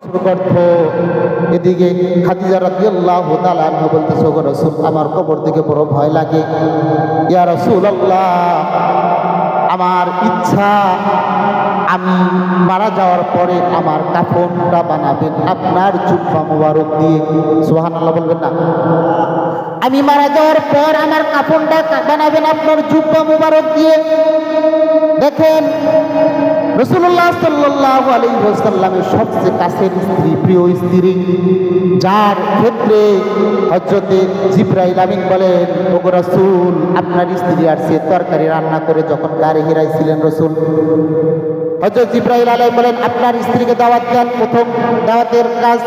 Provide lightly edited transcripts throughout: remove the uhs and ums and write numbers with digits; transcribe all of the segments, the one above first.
অর্থ এদিকে খাদিজা রাদিয়াল্লাহু তাআলা আনহা বলতেছে, ওগো রাসূল, আমার কবর থেকে বড় ভয় লাগে। ইয়া রাসূলুল্লাহ, আমার ইচ্ছা আমি মারা যাওয়ার পরে আমার কাফনটা বানাবেন আপনার জুব্বা মুবারক দিয়ে। সুবহানাল্লাহ বলবেন না? আমি মারা যাওয়ার পর আমার কাফনটা বানাবেন আপনার জুব্বা মুবারক দিয়ে। দেখেন, রাসূলুল্লাহ সাল্লাল্লাহু আলাইহি ওয়াসাল্লামের সবচেয়ে কাছের স্ত্রী, প্রিয় স্ত্রী, যার ক্ষেত্রে হযরতে জিবরাইল আমিন বলেন, ওগো রাসূল, আপনার স্ত্রী আর সে তরকারি রান্না করে যখন গাড়ি হিরাইছিলেন রাসূল, হযরত জিবরাইল আলাইহিস বলেন, আপনার স্ত্রীকে দাওয়াত দেন। প্রথম দাওয়াতের কাজ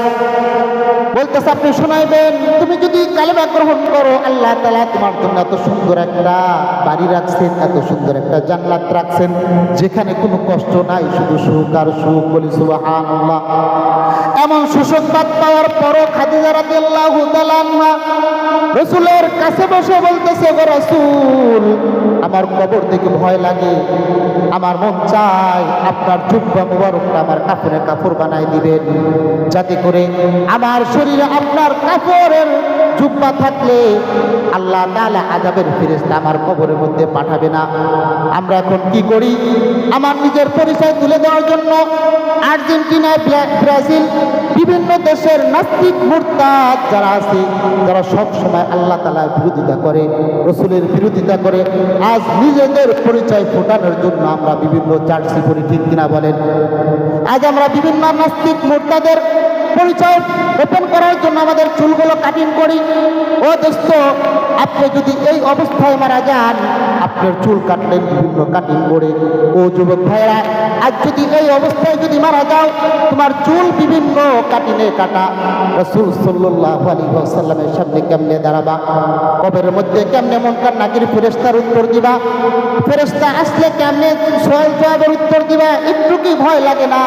বলতেছে আপনি শোনাইবেন, তুমি যদি কালেমা গ্রহণ করো, আল্লাহ তাআলা তোমার জন্য এত সুন্দর একটা বাড়ি রাখছেন, এত সুন্দর একটা জান্নাত রাখছেন, যেখানে কোনো কষ্ট নাই, শুধু সুখ আর সুখ। বলি সুবহানাল্লাহ। এমন সুসংবাদ পাওয়ার পরও খাদিজা রাদিয়াল্লাহু তাআলা আনহা রাসূলের কাছে বসে বলতেছে, গো রাসূল, আমার কবর থেকে ভয় লাগে, আমার মন চায় আপনার জুব্বা মুবারকটা আমার কাফনের কাপড় বানাই দিবেন, যাতে করে আমার শরীরে আপনার কাপড়ের জুব্বা থাকলে আল্লাহ তাআলা আযাবের ফেরেশতা আমার কবরের মধ্যে পাঠাবে না। আমরা এখন কি করি? আমার নিজের পরিচয় তুলে দেওয়ার জন্য আর্জেন্টিনা, ব্রাজিল, বিভিন্ন দেশের নাস্তিক মুরতাদ যারা আছে, যারা সব সময় আল্লাহ তাআলার বিরোধিতা করে, রাসূলের বিরোধিতা করে, আজ নিজেদের পরিচয় ফোটানোর জন্য আমরা বিভিন্ন জার্সি পরি, ঠিক কিনা বলেন? আজ আমরা বিভিন্ন নাস্তিক মুরতাদের পরিচয় গোপন করার জন্য আমাদের চুলগুলো কাটিং করি। ও দোস্ত, আপনি যদি এই অবস্থায় মারা যান, আপনার চুল কাটলেন বিভিন্ন কাটিং করে। ও যুবক ভাইরা, আজ যদি এই অবস্থায় যদি মারা যাও, তোমার চুল বিভিন্ন কাটিনে কাটা, রাসূল সাল্লাল্লাহু আলাইহি ওয়াসাল্লামের সামনে কেমনে দাঁড়াবা? কবরের মধ্যে কেমনে মুনকার নাকির ফেরেশতার উত্তর দিবা? ফেরেশতা আসলে কেমনে সওয়াল জবাবের উত্তর দিবা? একটু কি ভয় লাগে না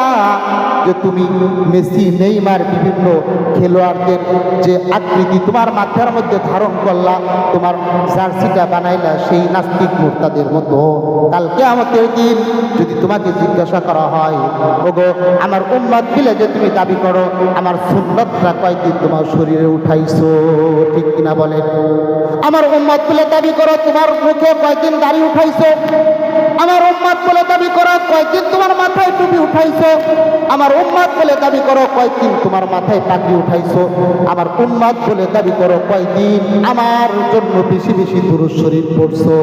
যে তুমি মেসি, নেইমার, বিভিন্ন খেলোয়াড়দের যে আকৃতি তোমার মাথার মধ্যে ধারণ করলা, তোমার জার্সিটা বানাইলা সেই নাস্তিক মুরতাদের মতো? কাল কিয়ামতের দিন যদি তোমাকে জিজ্ঞাসা করা হয়, ওগো আমার উম্মত বলে যে তুমি দাবি করো, আমার সুন্নতটা কয়দিন তোমার শরীরে উঠাইছো, ঠিক কিনা বলেন? আমার উম্মত বলে দাবি করো, তোমার মুখে কয়দিন দাড়ি উঠাইছো? আমার উম্মত বলে দাবি করো, কয়দিন তোমার মাথায় টুপি উঠাইছো? আমার উম্মত বলে দাবি করো, কয়দিন তোমার মাথায় পাগড়ি উঠাইছো? আমার উম্মত বলে দাবি করো, কয়দিন আমার জন্য বেশি বেশি দুরূদ শরীফ পড়ছো?